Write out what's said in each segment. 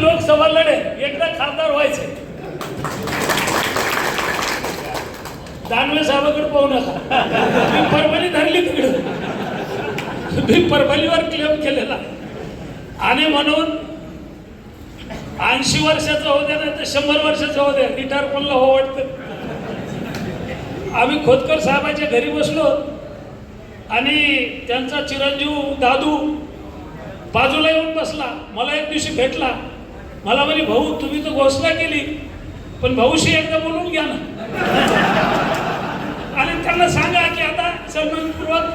लोकसभा लढे, एकदा खासदार व्हायचे. दानवे साहेबांकडे पाहू नका, मी परभणी धरली तिकडे, मी परभणीवर क्लेम केलेला. आणि म्हणून 80 वर्षाचा होऊ द्या, नाही तर 100 वर्षाचा होऊ द्या, रिटायर कोणला हो वाटतं. आम्ही खोतकर साहेबांच्या घरी बसलो आणि त्यांचा चिरंजीव दादू बाजूला येऊन बसला. मला एक दिवशी भेटला, मला म्हणे भाऊ तुम्ही तर घोषणा केली, पण भाऊशी एकदा बोलून घ्या ना. आणि त्यांना सांगा की आता सन्मानपूर्वक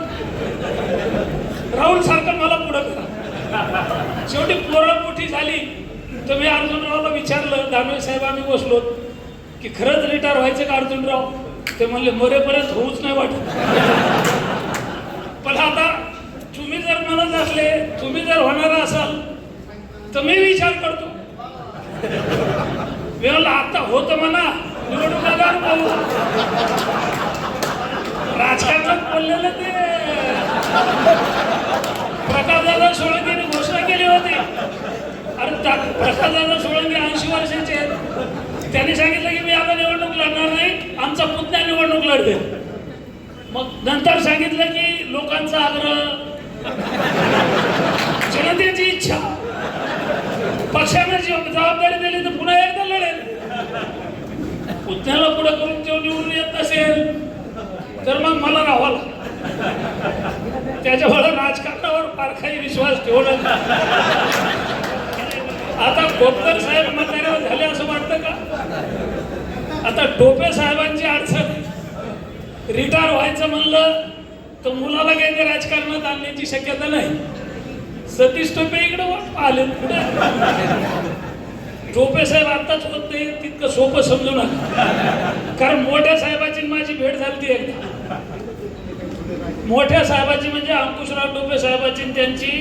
राहुल सारखं मला पुढं करा. शेवटी पोरं मोठी झाली तर मी अर्जुनरावला विचारलं, दानवे साहेब आम्ही बसलो की खरंच रिटायर व्हायचं का अर्जुनराव? ते म्हणले मरेपर्यंत होऊच नाही वाटत. पण आता तुम्ही जर म्हणत असले, तुम्ही जर होणार असाल तर मी विचार करतो. मी म्हणलं आता होतं म्हणा, निवडणुका पाहू. राजकारणात बोललेलं ते प्रकाशदादा सोळंकीने घोषणा केली होती. अरे प्रकाशदादा सोळंकी 80 वर्षाचे आहेत. त्यांनी सांगितलं की मी आता निवडणूक लढणार नाही, आमचा पुतण्या निवडणूक लढते. मग नंतर सांगितलं की लोकांचा आग्रह, जनतेची इच्छा, पक्षाने जबाबदारी दिली तर पुन्हा एकदा लढेल. पुतण्याला पुढे करून जेव्हा निवडून येत नसेल तर मग मला राहावं. त्याच्यामुळे राजकारणावर फार काही विश्वास ठेवला. आता खोतकर साहेब म्हातारे झाले असं वाटतं का? आता टोपे साहेबांची अडचण, रिटायर व्हायचं म्हणलं तर मुलाला काही ते राजकारणात आणण्याची शक्यता नाही. सतीश टोपे इकडे आले पुढे. टोपे साहेब आताच होत नाही, तितकं सोपं समजू नका. कारण मोठ्या साहेबाची माझी भेट झाली एकदा. मोठ्या साहेबाची म्हणजे अंकुशराव टोपे साहेबाची त्यांची.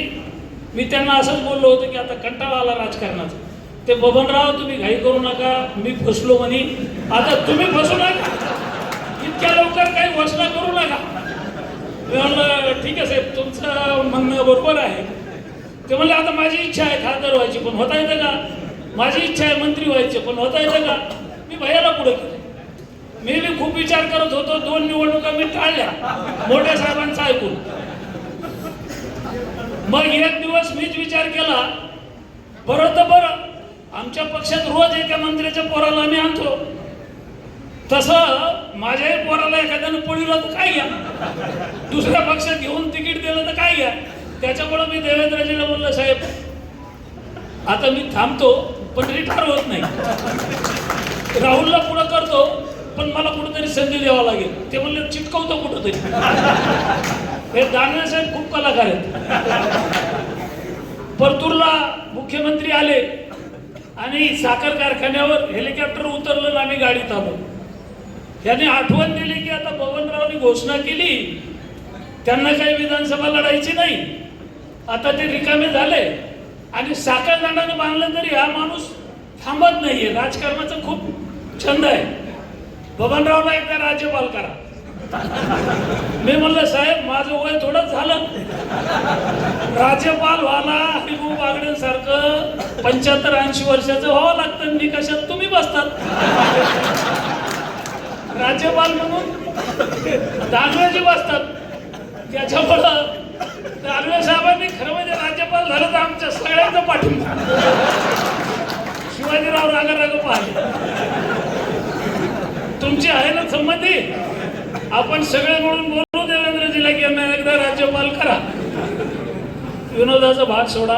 मी त्यांना असंच बोललो होतो की आता कंटाळा आला राजकारणाचा. ते बबनराव तुम्ही घाई करू नका, मी फसलो म्हणे. आता तुम्ही फसू नका, इतक्या लवकर काही घोषणा करू नका. मी म्हणलं ठीक आहे साहेब, तुमचं म्हणणं बरोबर आहे. ते म्हणले आता माझी इच्छा आहे खासदार व्हायची, पण होता येतं का? माझी इच्छा आहे मंत्री व्हायचे, पण होता येतं का? मी भैयाला पुढे केलं. मी बी खूप विचार करत होतो. 2 निवडणुका मी टाळल्या मोठ्या साहेबांचा ऐकून. मग एक दिवस मीच विचार केला, बरं तर बरं, आमच्या पक्षात रोज एका मंत्र्याच्या पोराला आम्ही आणतो, तसं माझ्याही पोराला एखाद्यानं पळीला तर काय घ्या, दुसऱ्या पक्षात घेऊन तिकीट दिलं तर काय घ्या. त्याच्यामुळे मी देवेंद्रजीला बोललो साहेब आता मी थांबतो, पण रिटायर होत नाही. राहुलला पुढं करतो, पण मला कुठेतरी संधी द्यावा लागेल. ते म्हणले चिटकवतो कुठंतरी. हे दानवे साहेब खूप कलाकार आहेत. परतूरला मुख्यमंत्री आले आणि साखर कारखान्यावर हेलिकॉप्टर उतरलं, आम्ही गाडीत आलो. यांनी आठवण दिली की आता बबनरावनी घोषणा केली, त्यांना काही विधानसभा लढायची नाही, आता ते रिकामे झाले. आणि साखर कारखाना बांधलं तरी हा माणूस थांबत नाहीये. राजकारणाचा खूप छंद आहे. बबनरावला एकदा राज्यपाल करा. मी म्हणलं साहेब माझं वय थोडंच झालं, राज्यपाल व्हायला हरिभाऊ बागडेंसारखं 75-80 वर्षाचं व्हावं लागतं. मी कशात तुम्ही बसतात राज्यपाल म्हणून, दानवेजी बसतात. त्याच्यामुळं दानवे साहेबांनी खरं म्हणजे राज्यपाल झालं तर आमच्या सगळ्यांचा पाठिंबा. शिवाजीराव रागाराग पाहिले. तुमची आहे ना संमती? आपण सगळे म्हणून बोलू देवेंद्रजीला की यांना एकदा राज्यपाल करा. विनोदाचा भाग सोडा.